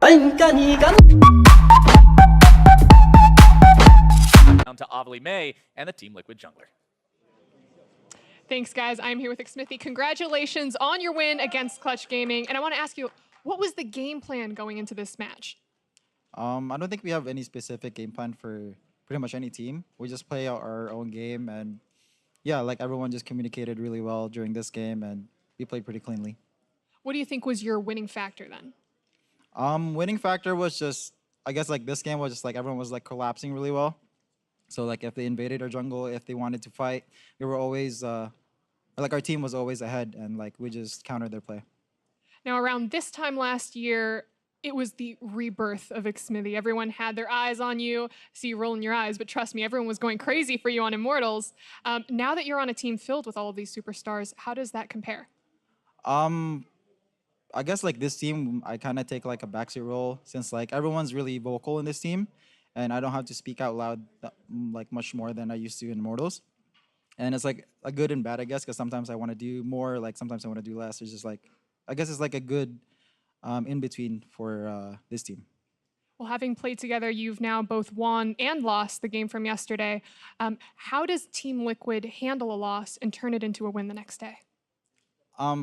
Down to Avli May and the Team Liquid jungler. Thanks, guys. I'm here with Smithy. Congratulations on your win against Clutch Gaming. And I want to ask you, what was the game plan going into this match? I don't think we have any specific game plan for pretty much any team. We just play our own game, and yeah, like everyone just communicated really well during this game, and we played pretty cleanly. What do you think was your winning factor then? Winning factor was just, I guess like this game was just like everyone was like collapsing really well. So like if they invaded our jungle, if they wanted to fight, we were always like our team was always ahead, and like we just countered their play. Now, around this time last year, it was the rebirth of Xmithy. Everyone had their eyes on you. See you rolling your eyes, but trust me, everyone was going crazy for you on Immortals. Now that you're on a team filled with all of these superstars, how does that compare? I guess like this team, I kind of take like a backseat role since like everyone's really vocal in this team, and I don't have to speak out loud like much more than I used to in Immortals. And it's like a good and bad, I guess, because sometimes I want to do more, like sometimes I want to do less. It's just like, I guess it's like a good in between for this team. Well, having played together, you've now both won and lost the game from yesterday. How does Team Liquid handle a loss and turn it into a win the next day?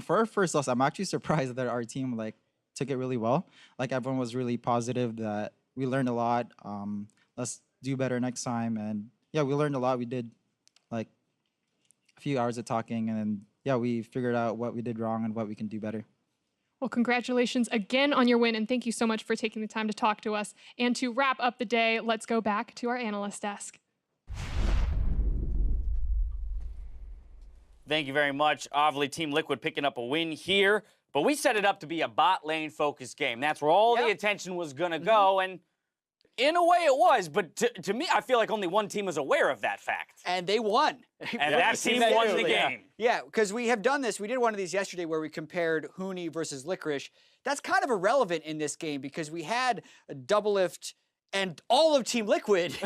For our first loss, I'm actually surprised that our team like took it really well. Like everyone was really positive that we learned a lot. Let's do better next time. And yeah, we learned a lot. We did like a few hours of talking, and then yeah, we figured out what we did wrong and what we can do better. Well, congratulations again on your win, and thank you so much for taking the time to talk to us. And to wrap up the day, let's go back to our analyst desk. Thank you very much. Avli, Team Liquid picking up a win here, but we set it up to be a bot lane focused game. That's where all the attention was going to go, and in a way it was, but to me, I feel like only one team was aware of that fact. And they won. And that team won the game. Yeah, because we have done this. We did one of these yesterday where we compared Huni versus Licorice. That's kind of irrelevant in this game because we had a double lift and all of Team Liquid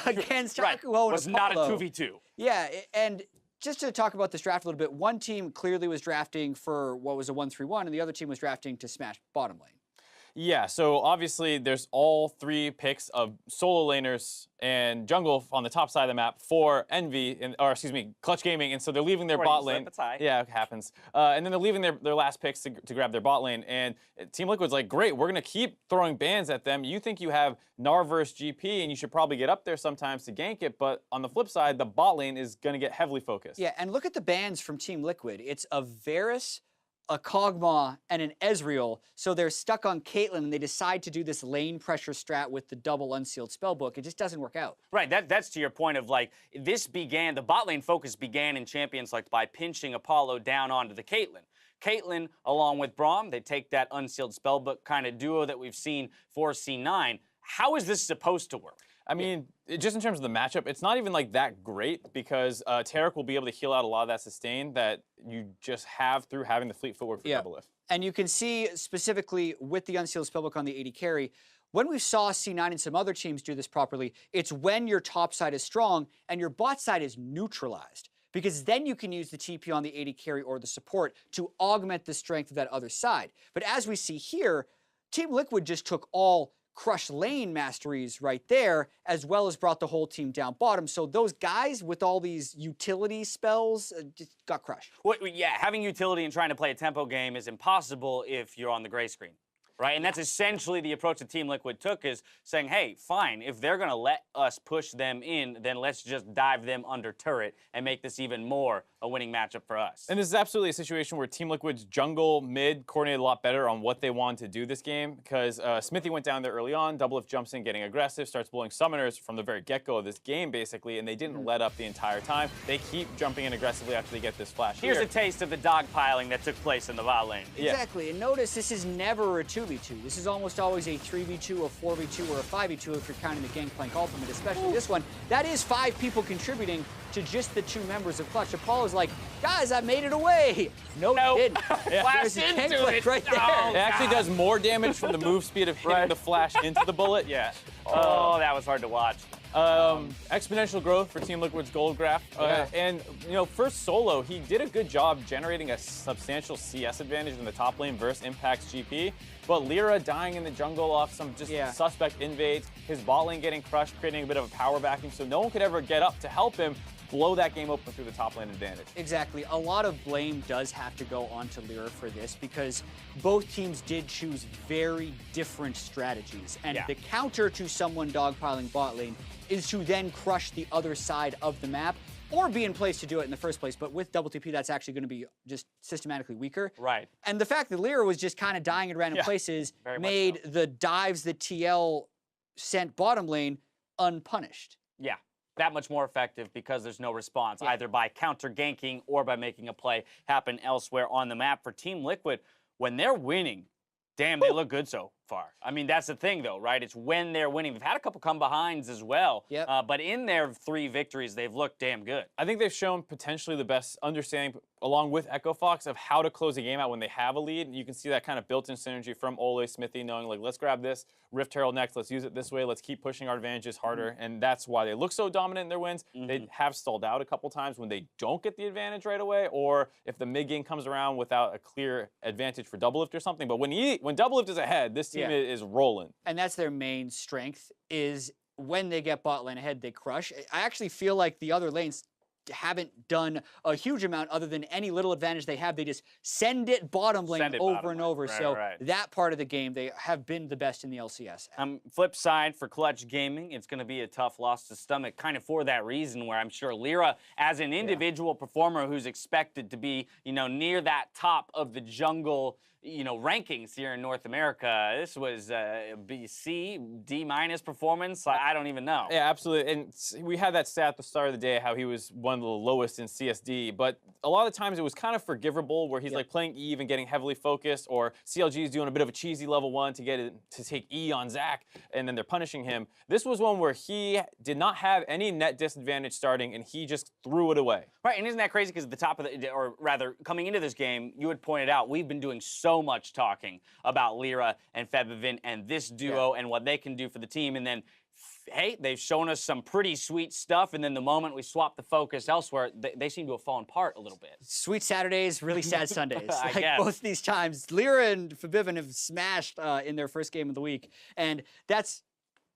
against Hakuho and was not a Apollo. 2v2. Yeah, and just to talk about this draft a little bit, one team clearly was drafting for what was a 1-3-1, and the other team was drafting to smash bottom lane. Yeah, so obviously there's all three picks of solo laners and jungle on the top side of the map for Envy, or excuse me, Clutch Gaming, and so they're leaving their bot lane. Yeah, it happens. And then they're leaving their last picks to grab their bot lane, and Team Liquid's like, great, we're gonna keep throwing bans at them. You think you have Gnar versus GP, and you should probably get up there sometimes to gank it, but on the flip side, the bot lane is gonna get heavily focused. Yeah, and look at the bans from Team Liquid. It's a Varus, a Kog'Maw, and an Ezreal, so they're stuck on Caitlyn, and they decide to do this lane pressure strat with the double unsealed spellbook. It just doesn't work out. Right, that's to your point of like, the bot lane focus began in Champions like by pinching Apollo down onto the Caitlyn. Caitlyn, along with Braum, they take that unsealed spellbook kind of duo that we've seen for C9. How is this supposed to work? I mean, just in terms of the matchup, it's not even like that great because Taric will be able to heal out a lot of that sustain that you just have through having the fleet footwork for double lift. And you can see specifically with the unsealed spellbook on the AD carry, when we saw C9 and some other teams do this properly, it's when your top side is strong and your bot side is neutralized. Because then you can use the TP on the AD carry or the support to augment the strength of that other side. But as we see here, Team Liquid just took all crush lane masteries right there, as well as brought the whole team down bottom. So those guys with all these utility spells just got crushed. Well, yeah, having utility and trying to play a tempo game is impossible if you're on the gray screen. Right, and that's essentially the approach that Team Liquid took, is saying, hey, fine, if they're going to let us push them in, then let's just dive them under turret and make this even more a winning matchup for us. And this is absolutely a situation where Team Liquid's jungle mid coordinated a lot better on what they wanted to do this game, because Smithy went down there early on, double lift jumps in, getting aggressive, starts blowing summoners from the very get-go of this game, basically, and they didn't let up the entire time. They keep jumping in aggressively after they get this flash. Here's a taste of the dogpiling that took place in the bot lane. Exactly, and notice this is never a 2v2. This is almost always a 3v2, a 4v2, or a 5v2 if you're counting the Gangplank Ultimate, especially this one. That is 5 people contributing to just the 2 members of Clutch. Apollo's like, guys, I made it away. Nope. Didn't. Flash into it. Right there. Oh, it actually does more damage from the move speed of hitting the flash into the bullet. Yeah. Oh, that was hard to watch. Exponential growth for Team Liquid's gold graph. And, first solo, he did a good job generating a substantial CS advantage in the top lane versus Impact's GP. But Lyra dying in the jungle off some just suspect invades, his bot lane getting crushed, creating a bit of a power vacuum, so no one could ever get up to help him blow that game open through the top lane advantage. Exactly. A lot of blame does have to go onto Lyra for this because both teams did choose very different strategies. And the counter to someone dogpiling bot lane is to then crush the other side of the map or be in place to do it in the first place. But with WTP, that's actually going to be just systematically weaker. Right. And the fact that Lyra was just kind of dying in random places made the dives that TL sent bottom lane unpunished. Yeah. That much more effective because there's no response, either by counter ganking or by making a play happen elsewhere on the map. For Team Liquid, when they're winning, damn, they look good so far. I mean, that's the thing, though, right? It's when they're winning. They've had a couple come-behinds as well, but in their 3 victories, they've looked damn good. I think they've shown potentially the best understanding, along with Echo Fox, of how to close a game out when they have a lead. And you can see that kind of built-in synergy from Ole, Smithy, knowing, like, let's grab this Rift Herald next, let's use it this way, let's keep pushing our advantages harder. And that's why they look so dominant in their wins. They have stalled out a couple times when they don't get the advantage right away, or if the mid game comes around without a clear advantage for Doublelift or something. But when Doublelift is ahead, this team is rolling. And that's their main strength, is when they get bot lane ahead, they crush. I actually feel like the other lanes haven't done a huge amount other than any little advantage they have. They just send it bottom lane over and over. So that part of the game, they have been the best in the LCS. Flip side, for Clutch Gaming, it's going to be a tough loss to stomach, kind of for that reason, where I'm sure Lyra, as an individual performer who's expected to be, near that top of the jungle, rankings here in North America, this was C, D- performance. I don't even know. Yeah, absolutely. And we had that stat at the start of the day, how he was one of the lowest in CSD, but a lot of times it was kind of forgivable, where he's like playing Eve and getting heavily focused, or CLG is doing a bit of a cheesy level 1 to get it to take E on Zach, and then they're punishing him. This was one where he did not have any net disadvantage starting, and he just threw it away. Right, and isn't that crazy? Because at the top of the, or rather, coming into this game, you had pointed out we've been doing so much talking about Lyra and Febivin and this duo and what they can do for the team, and then hey, they've shown us some pretty sweet stuff, and then the moment we swap the focus elsewhere, they seem to have fallen apart a little bit. Sweet Saturdays, really sad Sundays. I guess. Both these times, Lyra and Febivin have smashed in their first game of the week, and that's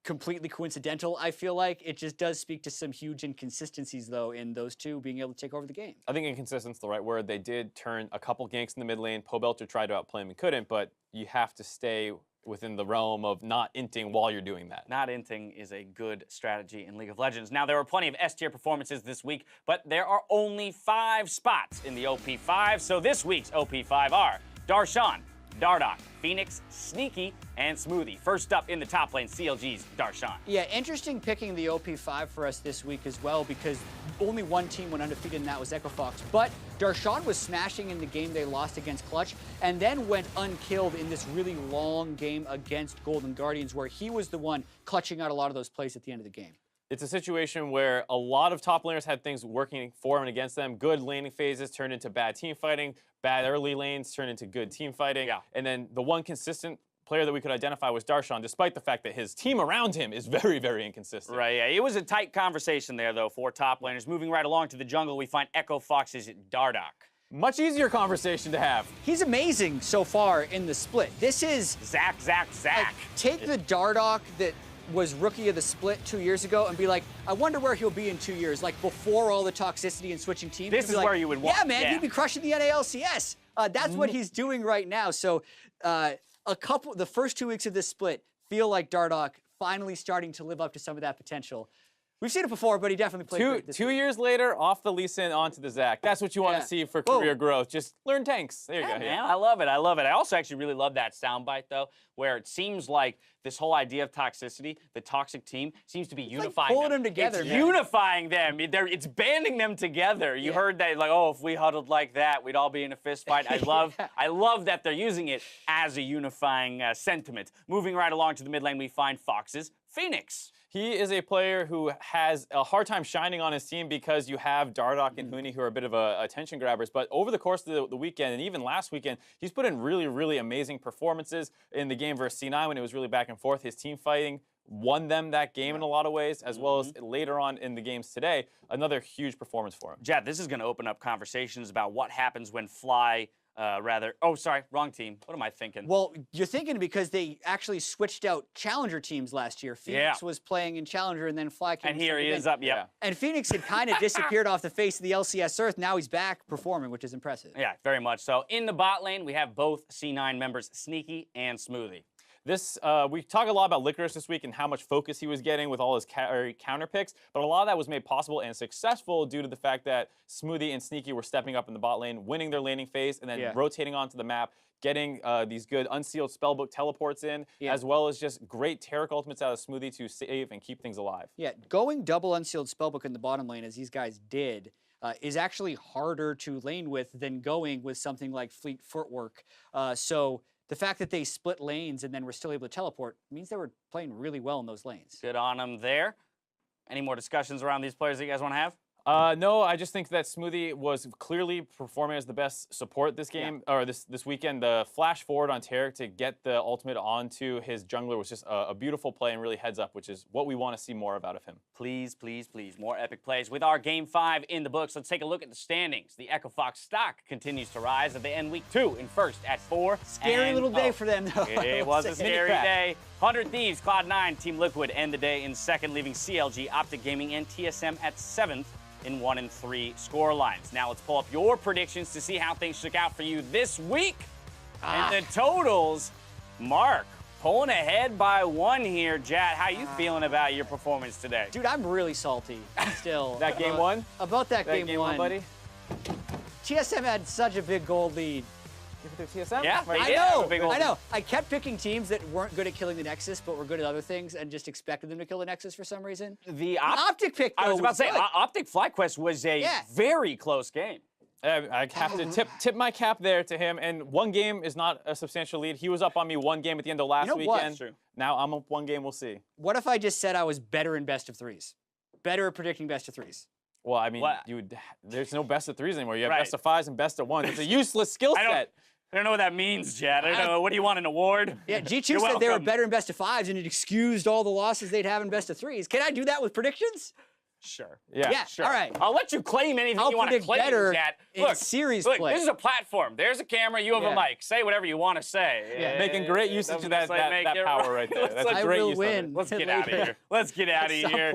completely coincidental, I feel like. It just does speak to some huge inconsistencies, though, in those two being able to take over the game. I think inconsistent is the right word. They did turn a couple ganks in the mid lane. Pobelter tried to outplay him and couldn't, but you have to stay within the realm of not inting while you're doing that. Not inting is a good strategy in League of Legends. Now, there were plenty of S-tier performances this week, but there are only 5 spots in the OP5, so this week's OP5 are Darshan, Dardoch, Phoenix, Sneaky, and Smoothie. First up in the top lane, CLG's Darshan. Yeah, interesting picking the OP5 for us this week as well, because only one team went undefeated, and that was Echo Fox. But Darshan was smashing in the game they lost against Clutch, and then went unkilled in this really long game against Golden Guardians, where he was the one clutching out a lot of those plays at the end of the game. It's a situation where a lot of top laners had things working for and against them. Good laning phases turned into bad team fighting. Bad early lanes turned into good team fighting. And then the one consistent player that we could identify was Darshan, despite the fact that his team around him is very, very inconsistent. Right, yeah. It was a tight conversation there, though, for top laners. Moving right along to the jungle, we find Echo Fox's Dardoch. Much easier conversation to have. He's amazing so far in the split. This is... Zach. Like, take the Dardoch that was rookie of the split 2 years ago and be like, I wonder where he'll be in 2 years, like before all the toxicity and switching teams. This is like, where you would want. Yeah, man, he'd be crushing the NA LCS. That's what he's doing right now. So the first 2 weeks of this split feel like Dardoch finally starting to live up to some of that potential. We've seen it before, but he definitely played great this 2 week. years later, off the Lee Sin onto the Zach. That's what you want to see for career growth. Just learn tanks. There you go. Man, I love it. I love it. I also actually really love that soundbite, though, where it seems like this whole idea of toxicity, the toxic team, seems to be unifying pulling them together, It's man. unifying them. It's banding them together. You heard that, like, oh, if we huddled like that, we'd all be in a fist fight. I love that they're using it as a unifying sentiment. Moving right along to the mid lane, we find Fox's Phoenix. He is a player who has a hard time shining on his team because you have Dardoch and Huni, who are a bit of attention grabbers. But over the course of the weekend, and even last weekend, he's put in really, really amazing performances in the game versus C9 when it was really back and forth. His team fighting won them that game in a lot of ways, as well as later on in the games today, another huge performance for him. Jad, this is going to open up conversations about what happens when Fly oh, sorry, wrong team. What am I thinking? Well, you're thinking because they actually switched out Challenger teams last year. Phoenix was playing in Challenger, and then Fly came. And here he is up, yep. And Phoenix had kind of disappeared off the face of the LCS Earth. Now he's back performing, which is impressive. Yeah, very much so. In the bot lane, we have both C9 members, Sneaky and Smoothie. This, we talk a lot about Licorice this week and how much focus he was getting with all his counter picks, but a lot of that was made possible and successful due to the fact that Smoothie and Sneaky were stepping up in the bot lane, winning their laning phase, and then rotating onto the map, getting these good unsealed spellbook teleports in, as well as just great Taric ultimates out of Smoothie to save and keep things alive. Yeah, going double unsealed spellbook in the bottom lane, as these guys did, is actually harder to lane with than going with something like Fleet Footwork. So the fact that they split lanes and then were still able to teleport means they were playing really well in those lanes. Good on them there. Any more discussions around these players that you guys want to have? No, I just think that Smoothie was clearly performing as the best support this game, or this weekend. The flash forward on Taric to get the ultimate onto his jungler was just a beautiful play and really heads up, which is what we want to see more of out of him. Please, please, please, more epic plays. With our Game 5 in the books, let's take a look at the standings. The Echo Fox stock continues to rise as they end week 2 in first at 4. Scary little day for them, though. It was a scary day. 100 Thieves, Cloud9, Team Liquid end the day in second, leaving CLG, Optic Gaming, and TSM at 7th. In 1 and 3 score lines. Now let's pull up your predictions to see how things shook out for you this week. And the totals, Mark pulling ahead by 1 here. Jad, how you feeling about your performance today? Dude, I'm really salty still. That game one? About that game one, buddy? TSM had such a big gold lead. TSM? Yeah, I know. I kept picking teams that weren't good at killing the Nexus, but were good at other things, and just expected them to kill the Nexus for some reason. The Optic pick, though, I was about to say, good. Optic FlyQuest was a very close game. I have to tip my cap there to him, and 1 game is not a substantial lead. He was up on me 1 game at the end of last weekend. Now I'm up 1 game, we'll see. What if I just said I was better in best of 3s? Better at predicting best of 3s? Well, I mean, there's no best of 3s anymore. You have best of 5s and best of 1s. It's a useless skill set. I don't know what that means, Jad. I don't know. What do you want, an award? Yeah, G2 said they were better in best of 5s, and it excused all the losses they'd have in best of 3s. Can I do that with predictions? Sure. Yeah, sure. All right. I'll let you claim anything you want to claim, better Jad. in series look, play. This is a platform. There's a camera. You have a mic. Say whatever you want to say. Yeah. Making great usage of that power right there. That's a great use of it. Let's get out of here. Let's get out of here.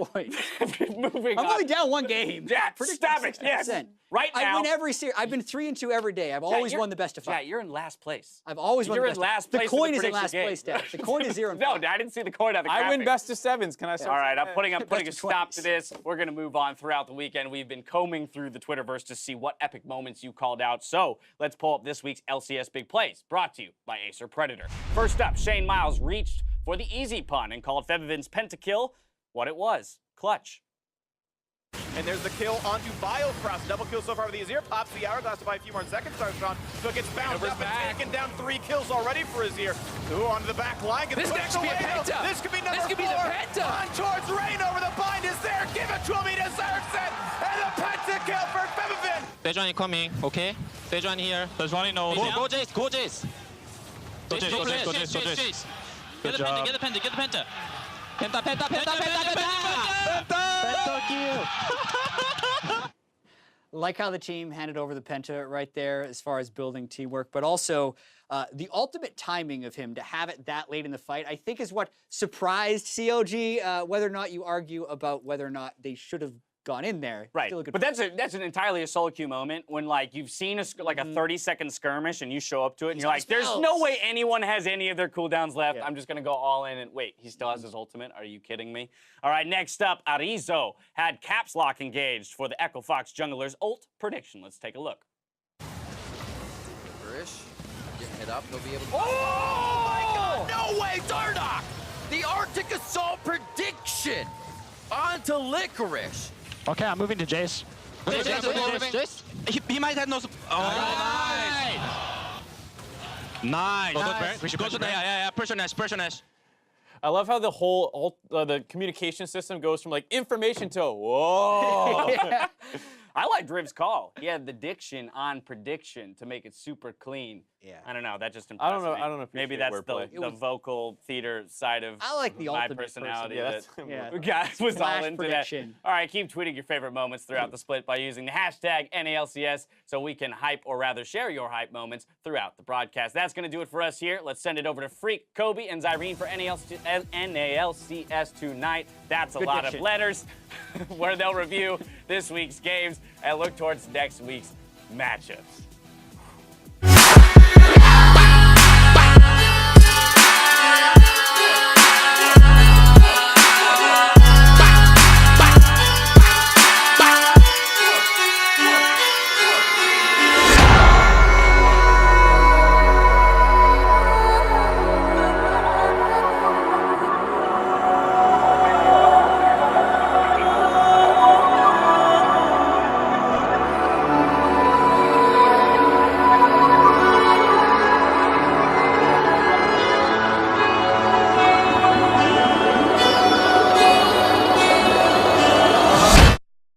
Moving on. I'm only down 1 game. Jad, stop it. Yes. Right now. I win every series. I've been 3-2 every day. I've always won the best of 5. Yeah, you're in last place. I've always won the best. You're in last place. The coin is in last place, Dad. The coin is 0 and 5. No, I didn't see the coin on the graphic. I win best of 7s. Can I say? All right, I'm putting a stop to this. We're going to move on throughout the weekend. We've been combing through the Twitterverse to see what epic moments you called out. So let's pull up this week's LCS Big Plays, brought to you by Acer Predator. First up, Shane Miles reached for the easy pun and called Febiven's pentakill what it was, clutch. And there's the kill onto Biocross. Double kill so far with the Azir. Pops the hourglass to buy a few more seconds. Starstron. So it gets bounced up and taken down. 3 kills already for Azir. Ooh, onto the back line. This next could be a penta. This could be number 4. This could be the penta. On towards Rain over the bind is there. Give it to him. He deserves it. And the penta kill for Febiven. Sejuani coming, okay? Sejuani here. Sejuani knows. Go Jace, go Jace. Go Jace. Get the penta, get the penta, get the penta. Penta. Like how the team handed over the penta right there as far as building teamwork, but also the ultimate timing of him to have it that late in the fight, I think is what surprised COG, whether or not you argue about whether or not they should have gone in there. Right, but that's an entirely a solo queue moment when like you've seen a 30-second skirmish and you show up to it and you're like, there's no way anyone has any of their cooldowns left. I'm just gonna go all in and wait, he still has his ultimate. Are you kidding me? All right, next up, Arizo had caps lock engaged for the Echo Fox jungler's ult prediction. Let's take a look. Grish getting hit up, he'll be able to. Oh my God! No way, Dardoch! The Arctic Assault prediction onto Licorice. Okay, I'm moving to Jace. Jace. He might have no. Oh, nice. Go to the pressure Nash. I love how the whole the communication system goes from like information to whoa. I like Driv's call. He had the diction on prediction to make it super clean. Yeah. I don't know. That just impressed me. I don't know. Maybe that's the vocal theater side of I like the my ultimate personality. person. Yeah. Guys was all Flash into prediction. that. All right, keep tweeting your favorite moments throughout the split by using the hashtag NALCS so we can hype, or rather share your hype moments throughout the broadcast. That's going to do it for us here. Let's send it over to Freak, Kobe, and Zyrene for NALCS tonight. That's a Good lot diction. of letters where they'll review this week's games and look towards next week's matchups.